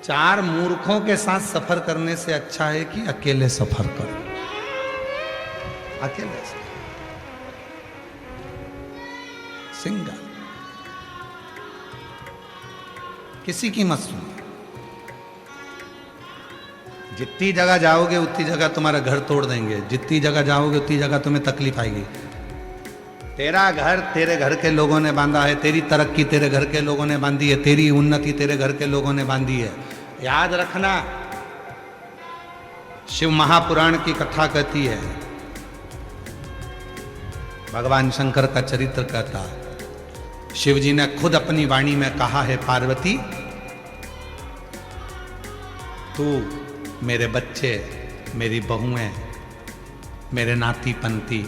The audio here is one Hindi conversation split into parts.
चार मूर्खों के साथ सफर करने से अच्छा है कि अकेले सफर करो। अकेले से सिंगल, किसी की मत सुनो। जितनी जगह जाओगे उतनी जगह तुम्हारा घर तोड़ देंगे, जितनी जगह जाओगे उतनी जगह तुम्हें तकलीफ आएगी। तेरा घर तेरे घर के लोगों ने बांधा है, तेरी तरक्की तेरे घर के लोगों ने बांधी है, तेरी उन्नति तेरे घर के लोगों ने बांधी है। याद रखना, शिव महापुराण की कथा कहती है, भगवान शंकर का चरित्र कहता है, शिव जी ने खुद अपनी वाणी में कहा है, पार्वती तू मेरे बच्चे, मेरी बहुएं, मेरे नाती पंथी।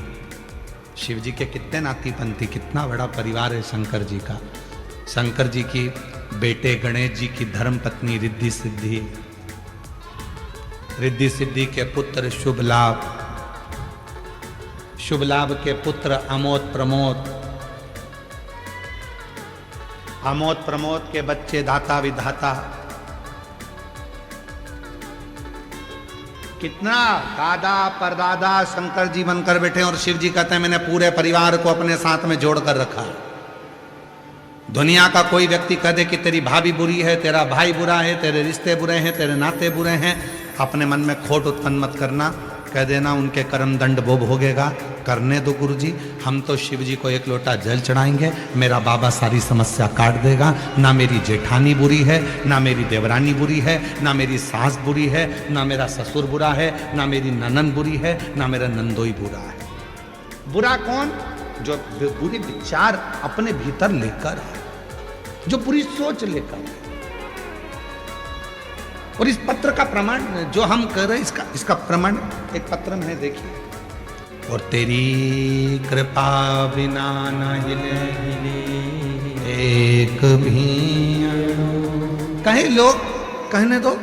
शिव जी के कितने नाती पंथी, कितना बड़ा परिवार है शंकर जी का। शंकर जी की बेटे गणेश जी की धर्म पत्नी रिद्धि सिद्धि, रिद्धि सिद्धि के पुत्र शुभ लाभ, शुभ लाभ के पुत्र अमोद प्रमोद, अमोद प्रमोद के बच्चे दाता विधाता। कितना दादा परदादा शंकर जी बनकर बैठे और शिव जी कहते हैं मैंने पूरे परिवार को अपने साथ में जोड़ कर रखा। दुनिया का कोई व्यक्ति कह दे कि तेरी भाभी बुरी है, तेरा भाई बुरा है, तेरे रिश्ते बुरे हैं, तेरे नाते बुरे हैं, अपने मन में खोट उत्पन्न मत करना। कह देना उनके कर्म दंड वो भोगेगा, करने दो गुरु जी, हम तो शिव जी को एक लोटा जल चढ़ाएंगे, मेरा बाबा सारी समस्या काट देगा। ना मेरी जेठानी बुरी है, ना मेरी देवरानी बुरी है, ना मेरी सास बुरी है, ना मेरा ससुर बुरा है, ना मेरी ननन बुरी है, ना मेरा नंदोई बुरा है। बुरा कौन? जो बुरे विचार अपने भीतर लेकर है, जो बुरी सोच लेकर है। और इस पत्र का प्रमाण जो हम कर रहे हैं, इसका प्रमाण एक पत्र में है, देखिए। और तेरी कृपा बिना न हिले एक भी, कहे लोग कहने दो,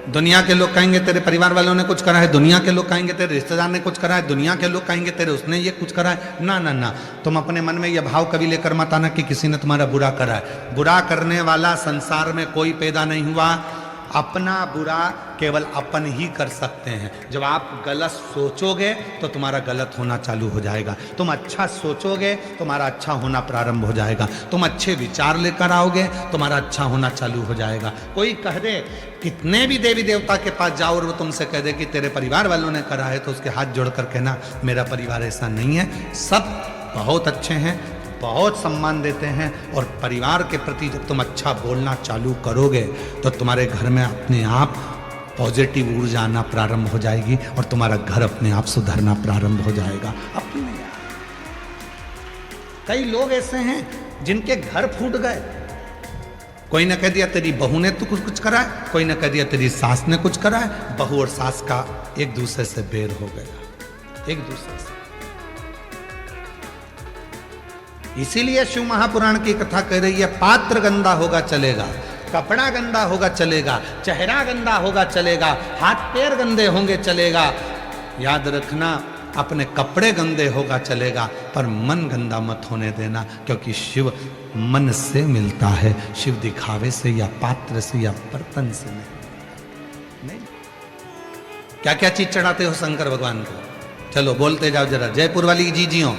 दुनिया के लोग कहेंगे तेरे परिवार वालों ने कुछ करा है, दुनिया के लोग कहेंगे तेरे रिश्तेदार ने कुछ करा है, दुनिया के लोग कहेंगे तेरे उसने ये कुछ करा है। ना ना ना, तुम अपने मन में यह भाव कभी लेकर मत आना कि किसी ने तुम्हारा बुरा करा है। बुरा करने वाला संसार में कोई पैदा नहीं हुआ। अपना बुरा केवल अपन ही कर सकते हैं। जब आप गलत सोचोगे तो तुम्हारा गलत होना चालू हो जाएगा, तुम अच्छा सोचोगे तुम्हारा अच्छा होना प्रारंभ हो जाएगा, तुम अच्छे विचार लेकर आओगे तुम्हारा अच्छा होना चालू हो जाएगा। कोई कह दे, कितने भी देवी देवता के पास जाओ और वो तुमसे कह दे कि तेरे परिवार वालों ने करा है, तो उसके हाथ जोड़कर कहना मेरा परिवार ऐसा नहीं है, सब बहुत अच्छे हैं, बहुत सम्मान देते हैं। और परिवार के प्रति जब तुम अच्छा बोलना चालू करोगे तो तुम्हारे घर में अपने आप पॉजिटिव ऊर्जा आना प्रारंभ हो जाएगी और तुम्हारा घर अपने आप सुधरना प्रारंभ हो जाएगा। अपने कई लोग ऐसे हैं जिनके घर फूट गए। कोई ने कह दिया तेरी बहू ने तो कुछ करा है, कोई ने कह दिया तेरी सास ने कुछ करा है। बहू और सास का एक दूसरे से बैर हो गया, एक दूसरे से। इसीलिए शिव महापुराण की कथा कह रही है, पात्र गंदा होगा चलेगा, कपड़ा गंदा होगा चलेगा, चेहरा गंदा होगा चलेगा, हाथ पैर गंदे होंगे चलेगा। याद रखना, अपने कपड़े गंदे होगा चलेगा, पर मन गंदा मत होने देना, क्योंकि शिव मन से मिलता है, शिव दिखावे से या पात्र से या बर्तन से नहीं। क्या क्या चीज चढ़ाते हो शंकर भगवान को? चलो बोलते जाओ जरा। जयपुर वाली जीजियों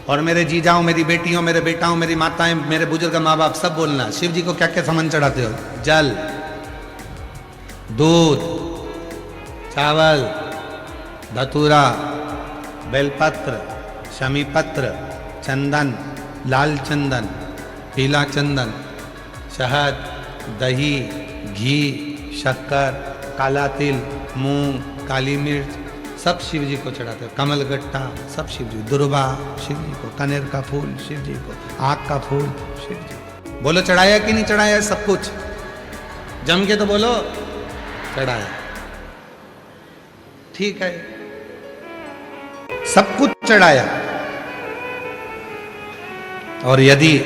और मेरे जीजाओं, मेरी बेटियों, मेरे बेटाओं, मेरी माताएं, मेरे बुजुर्ग माँ बाप, सब बोलना शिव जी को क्या क्या सामान चढ़ाते हो? जल, दूध, चावल, धतूरा, बेलपत्र, शमीपत्र, चंदन, लाल चंदन, पीला चंदन, शहद, दही, घी, शक्कर, काला तिल, मूंग, काली मिर्च, सब शिव जी को चढ़ाते हो। कमलगट्टा सब शिव जी, दुर्वा शिव जी को, कनेर का फूल शिव जी को, आग का फूल शिव जी को। बोलो चढ़ाया कि नहीं चढ़ाया? सब कुछ जम के तो बोलो चढ़ाया। ठीक है, सब कुछ चढ़ाया। और यदि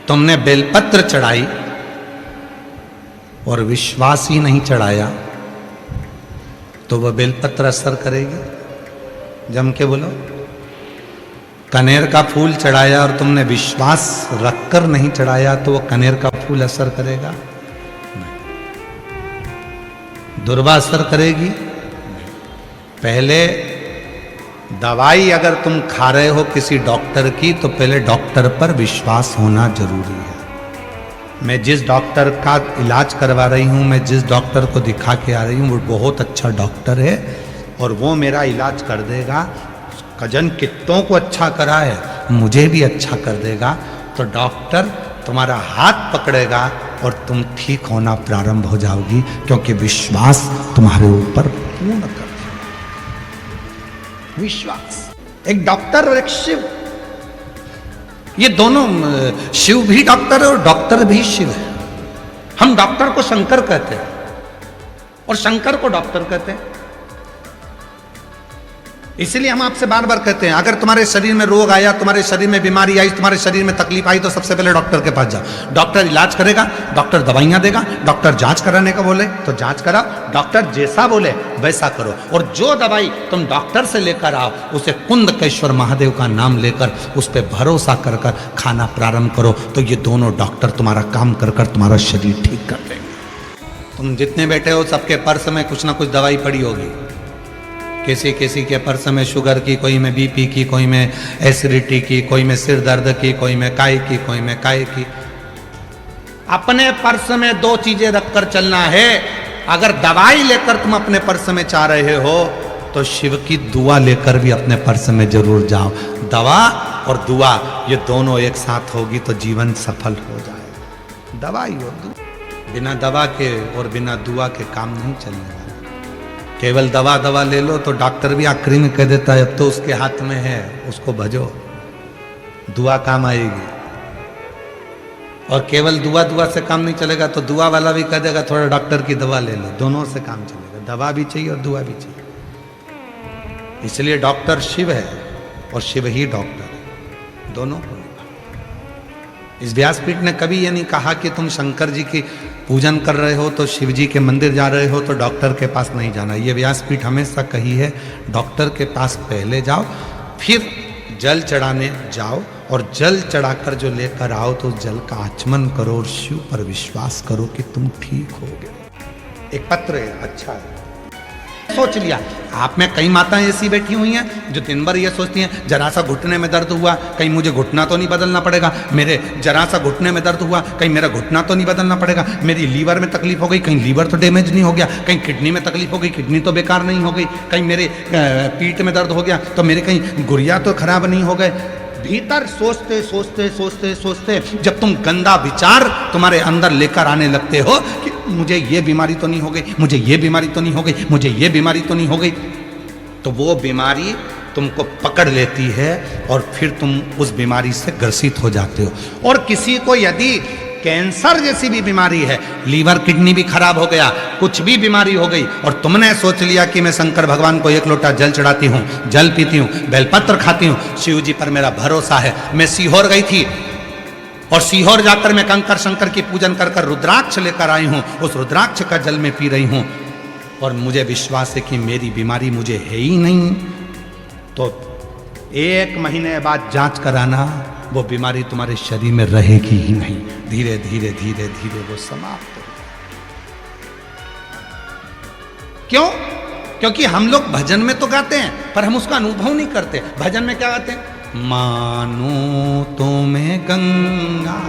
तुमने बेलपत्र चढ़ाई और विश्वास ही नहीं चढ़ाया तो वह बेलपत्र असर करेगी? जम के बोलो। कनेर का फूल चढ़ाया और तुमने विश्वास रखकर नहीं चढ़ाया तो वह कनेर का फूल असर करेगा? दुर्वासर करेगी। पहले दवाई अगर तुम खा रहे हो किसी डॉक्टर की, तो पहले डॉक्टर पर विश्वास होना जरूरी है। मैं जिस डॉक्टर का इलाज करवा रही हूँ, मैं जिस डॉक्टर को दिखा के आ रही हूँ, वो बहुत अच्छा डॉक्टर है और वो मेरा इलाज कर देगा। कजन कितनों को अच्छा करा है, मुझे भी अच्छा कर देगा। तो डॉक्टर तुम्हारा हाथ पकड़ेगा और तुम ठीक होना प्रारंभ हो जाओगी, क्योंकि विश्वास तुम्हारे ऊपर पूर्ण कर देगा। विश्वास। एक डॉक्टर और एक शिव, ये दोनों, शिव भी डॉक्टर है और डॉक्टर भी शिव है। हम डॉक्टर को शंकर कहते हैं और शंकर को डॉक्टर कहते हैं। इसलिए हम आपसे बार बार कहते हैं, अगर तुम्हारे शरीर में रोग आया, तुम्हारे शरीर में बीमारी आई, तुम्हारे शरीर में तकलीफ आई, तो सबसे पहले डॉक्टर के पास जाओ। डॉक्टर इलाज करेगा, डॉक्टर दवाइयां देगा, डॉक्टर जांच कराने का बोले तो जांच कराओ, डॉक्टर जैसा बोले वैसा करो। और जो दवाई तुम डॉक्टर से लेकर आओ, उसे कुंदकेश्वर महादेव का नाम लेकर उस पर भरोसा कर कर खाना प्रारंभ करो। तो ये दोनों डॉक्टर तुम्हारा काम कर कर तुम्हारा शरीर ठीक कर देंगे। तुम जितने बैठे हो, सबके पर्स में कुछ ना कुछ दवाई पड़ी होगी। किसी किसी के पर्स में शुगर की, कोई में बीपी की, कोई में एसिडिटी की, कोई में सिर दर्द की, कोई में काय की, कोई में काय की। अपने पर्स में दो चीजें रखकर चलना है। अगर दवाई लेकर तुम अपने पर्स में जा रहे हो, तो शिव की दुआ लेकर भी अपने पर्स में जरूर जाओ। दवा और दुआ ये दोनों एक साथ होगी तो जीवन सफल हो जाए। दवाई और दुआ, बिना दवा के और बिना दुआ के काम नहीं चलने वाला। केवल दवा दवा ले लो तो डॉक्टर भी आखिरी में कह देता है अब तो उसके हाथ में है, उसको भजो, दुआ काम आएगी। और केवल दुआ से काम नहीं चलेगा तो दुआ वाला भी कह देगा थोड़ा डॉक्टर की दवा ले लो, दोनों से काम चलेगा। दवा भी चाहिए और दुआ भी चाहिए। इसलिए डॉक्टर शिव है और शिव ही डॉक्टर है, दोनों को। इस व्यासपीठ ने कभी ये नहीं कहा कि तुम शंकर जी की पूजन कर रहे हो तो शिव जी के मंदिर जा रहे हो तो डॉक्टर के पास नहीं जाना। ये व्यासपीठ हमेशा कही है डॉक्टर के पास पहले जाओ, फिर जल चढ़ाने जाओ और जल चढ़ाकर जो लेकर आओ तो जल का आचमन करो और शिव पर विश्वास करो कि तुम ठीक होगे। एक पत्र है, अच्छा है, सोच लिया। आप में कई माताएं ऐसी बैठी हुई हैं जो दिन भर ये सोचती हैं जरा सा घुटने में दर्द हुआ, कहीं मुझे घुटना तो नहीं बदलना पड़ेगा, मेरे जरा सा घुटने में दर्द हुआ, कहीं मेरा घुटना तो नहीं बदलना पड़ेगा, मेरी लीवर में तकलीफ हो गई, कहीं लीवर तो डैमेज नहीं हो गया, कहीं किडनी में तकलीफ हो गई, किडनी तो बेकार नहीं हो गई, कहीं मेरे पीठ में दर्द हो गया तो मेरे कहीं गुर्रिया तो खराब नहीं हो गए। भीतर सोचते सोचते सोचते सोचते जब तुम गंदा विचार तुम्हारे अंदर लेकर आने लगते हो कि मुझे ये बीमारी तो नहीं हो गई, मुझे ये बीमारी तो नहीं हो गई, मुझे ये बीमारी तो नहीं हो गई, तो वो बीमारी तुमको पकड़ लेती है और फिर तुम उस बीमारी से ग्रसित हो जाते हो। और किसी को यदि कैंसर जैसी भी बीमारी है, लीवर किडनी भी खराब हो गया, कुछ भी बीमारी हो गई और तुमने सोच लिया कि मैं शंकर भगवान को एक लोटा जल चढ़ाती हूँ, जल पीती हूँ, बेलपत्र खाती हूँ, शिव जी पर मेरा भरोसा है। मैं सीहोर गई थी और सीहोर जाकर मैं कंकर शंकर की पूजन कर कर रुद्राक्ष लेकर आई हूँ, उस रुद्राक्ष का जल में पी रही हूँ और मुझे विश्वास है कि मेरी बीमारी मुझे है ही नहीं। तो 1 महीने बाद जांच कराना, वो बीमारी तुम्हारे शरीर में रहेगी ही नहीं। धीरे धीरे धीरे धीरे वो समाप्त हो। क्यों? क्योंकि हम लोग भजन में तो गाते हैं पर हम उसका अनुभव नहीं करते। भजन में क्या गाते हैं? मानो तुम्हें गंगा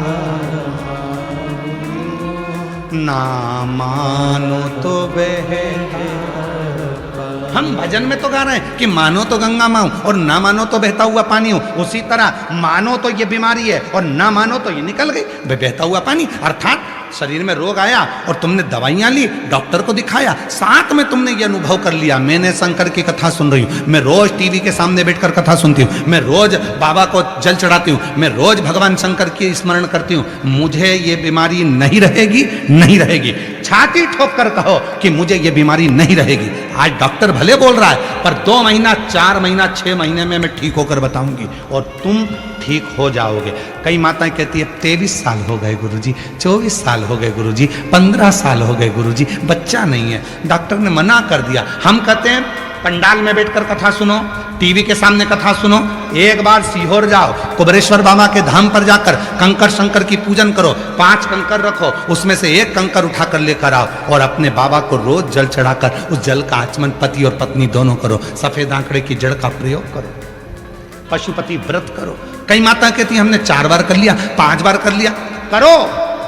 ना मानो तो बहे। हम भजन में तो गा रहे हैं कि मानो तो गंगा माँ हूं और ना मानो तो बहता हुआ पानी हूं। उसी तरह मानो तो ये बीमारी है और ना मानो तो ये निकल गई बहता हुआ पानी। अर्थात शरीर में रोग आया और तुमने दवाइयां ली, डॉक्टर को दिखाया, साथ में तुमने ये अनुभव कर लिया मैंने शंकर की कथा सुन रही हूँ, मैं रोज टीवी के सामने बैठकर कथा सुनती हूँ, मैं रोज बाबा को जल चढ़ाती हूँ, मैं रोज भगवान शंकर की स्मरण करती हूँ, मुझे ये बीमारी नहीं रहेगी, नहीं रहेगी। छाती ठोक कर कहो कि मुझे ये बीमारी नहीं रहेगी। आज डॉक्टर भले बोल रहा है पर 2 महीना, 4 महीना, 6 महीने में मैं ठीक होकर बताऊंगी और तुम ठीक हो जाओगे। कई माताएं कहती है 23 साल हो गए गुरुजी, 24 साल हो गए गुरुजी, 15 साल हो गए गुरुजी, बच्चा नहीं है, डॉक्टर ने मना कर दिया। हम कहते हैं पंडाल में बैठकर कथा सुनो, टीवी के सामने कथा सुनो, एक बार सीहोर जाओ, कुबेरेश्वर बाबा के धाम पर जाकर कंकर शंकर की पूजन करो, 5 कंकर रखो, उसमें से एक कंकर उठाकर लेकर आओ और अपने बाबा को रोज जल चढ़ाकर उस जल का आचमन पति और पत्नी दोनों करो। सफेद आंकड़े की जड़ का प्रयोग करो, पशुपति व्रत करो। कई माता कहती है हमने 4 बार कर लिया, 5 बार कर लिया, करो,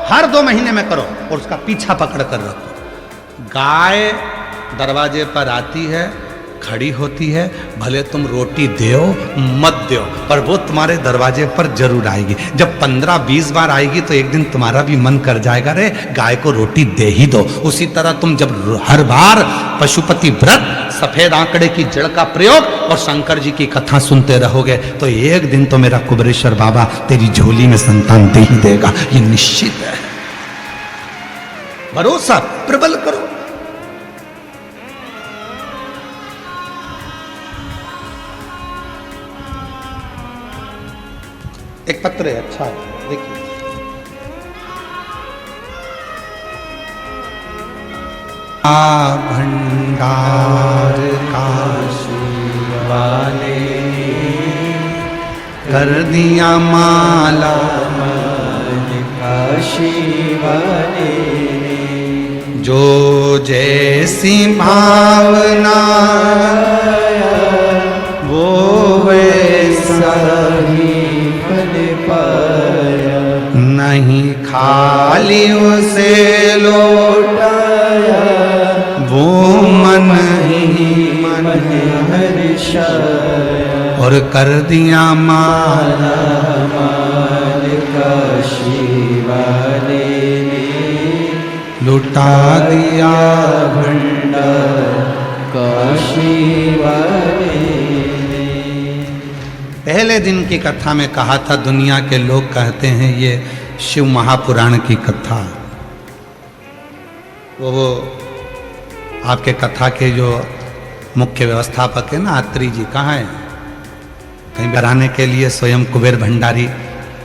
हर 2 महीने में करो और उसका पीछा पकड़ कर रखो। गाय दरवाजे पर आती है, खड़ी होती है, भले तुम रोटी दो मत दो, पर वो तुम्हारे दरवाजे पर जरूर आएगी। जब 15-20 बार आएगी तो एक दिन तुम्हारा भी मन कर जाएगा, रे गाय को रोटी दे ही दो। उसी तरह तुम जब हर बार पशुपति व्रत, सफेद आंकड़े की जड़ का प्रयोग और शंकर जी की कथा सुनते रहोगे तो एक दिन तो मेरा कुबेरेश्वर बाबा तेरी झोली में संतान दे ही देगा, ये निश्चित है। भरोसा प्रबल करो। एक पत्र है, अच्छा है, देखिए। भंडार काशी वाले कर दिया माला काशी वाले, जो जैसी भावना वो वैसा ही नहीं, खाली उसे लौटाया वो मन ही मन हर्षाया, और कर दिया माला माल काशी वाले ने, लुटा दिया भंडार काशी वाले। पहले दिन की कथा में कहा था, दुनिया के लोग कहते हैं ये शिव महापुराण की कथा। वो आपके कथा के जो मुख्य व्यवस्थापक है ना, अत्रि जी, कहाँ है? कहीं कराने के लिए स्वयं कुबेर भंडारी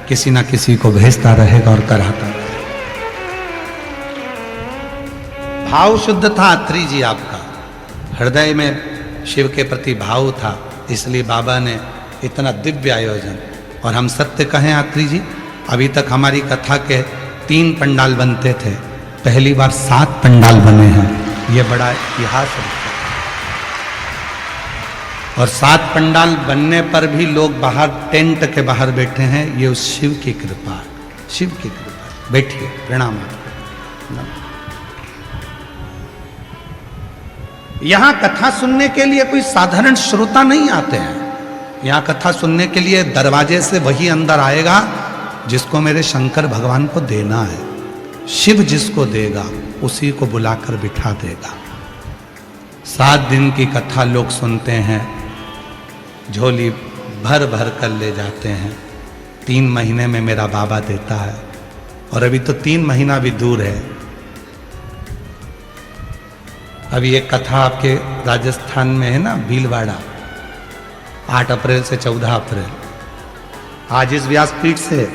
किसी ना किसी को भेजता रहेगा और कराता रहेगा। भाव शुद्ध था अत्रि जी आपका, हृदय में शिव के प्रति भाव था, इसलिए बाबा ने इतना दिव्य आयोजन। और हम सत्य कहें अत्रि जी, अभी तक हमारी कथा के 3 पंडाल बनते थे, पहली बार 7 पंडाल बने हैं, ये बड़ा इतिहास है। और 7 पंडाल बनने पर भी लोग बाहर टेंट के बाहर बैठे हैं, ये उस शिव की कृपा, शिव की कृपा। बैठिए, प्रणाम आपको। यहां कथा सुनने के लिए कोई साधारण श्रोता नहीं आते हैं, यहां कथा सुनने के लिए दरवाजे से वही अंदर आएगा जिसको मेरे शंकर भगवान को देना है। शिव जिसको देगा उसी को बुलाकर बिठा देगा। 7 दिन की कथा लोग सुनते हैं, झोली भर भर कर ले जाते हैं। 3 महीने में मेरा बाबा देता है, और अभी तो 3 महीना भी दूर है। अभी एक कथा आपके राजस्थान में है ना, भीलवाड़ा, 8 अप्रैल से 14 अप्रैल। आज इस व्यासपीठ से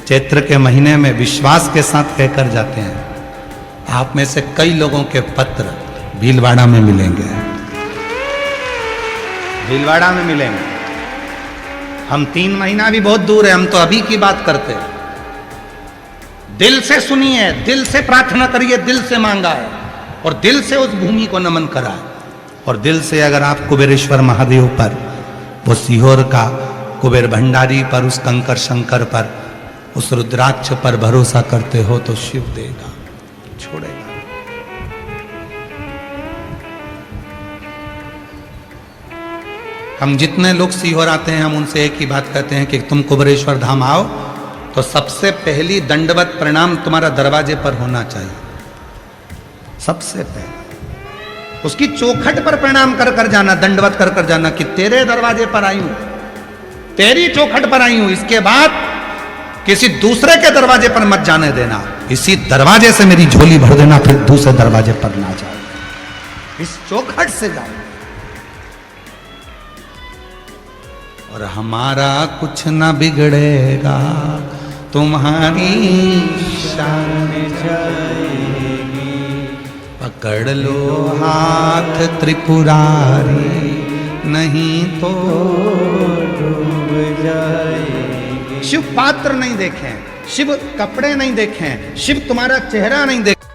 चैत्र के महीने में विश्वास के साथ कहकर जाते हैं, आप में से कई लोगों के पत्र भीलवाड़ा में मिलेंगे, भीलवाड़ा में मिलेंगे। हम 3 महीना भी बहुत दूर है, हम तो अभी की बात करते हैं। दिल से सुनिए, दिल से प्रार्थना करिए, दिल से मांगा है और दिल से उस भूमि को नमन करा है। और दिल से अगर आप कुबेरेश्वर महादेव पर, वो सीहोर का कुबेर भंडारी पर, उस कंकर शंकर पर, उस रुद्राक्ष पर भरोसा करते हो तो शिव देगा, छोड़ेगा। हम जितने लोग सीहोर आते हैं, हम उनसे एक ही बात कहते हैं कि तुम कुबेरेश्वर धाम आओ तो सबसे पहली दंडवत प्रणाम तुम्हारा दरवाजे पर होना चाहिए, सबसे पहले। उसकी चौखट पर प्रणाम कर कर जाना, दंडवत कर कर जाना कि तेरे दरवाजे पर आई हूं, तेरी चौखट पर आई हूं। इसके बाद किसी दूसरे के दरवाजे पर मत जाने देना, इसी दरवाजे से मेरी झोली भर देना, फिर दूसरे दरवाजे पर ना जाओ, इस चौखट से जाओ। और हमारा कुछ न बिगड़ेगा, तुम्हारी शान जाएगी। पकड़ लो हाथ त्रिपुरारी, नहीं तो डूब जाएंगे। शिव पात्र नहीं देखें, शिव कपड़े नहीं देखें, शिव तुम्हारा चेहरा नहीं देखें,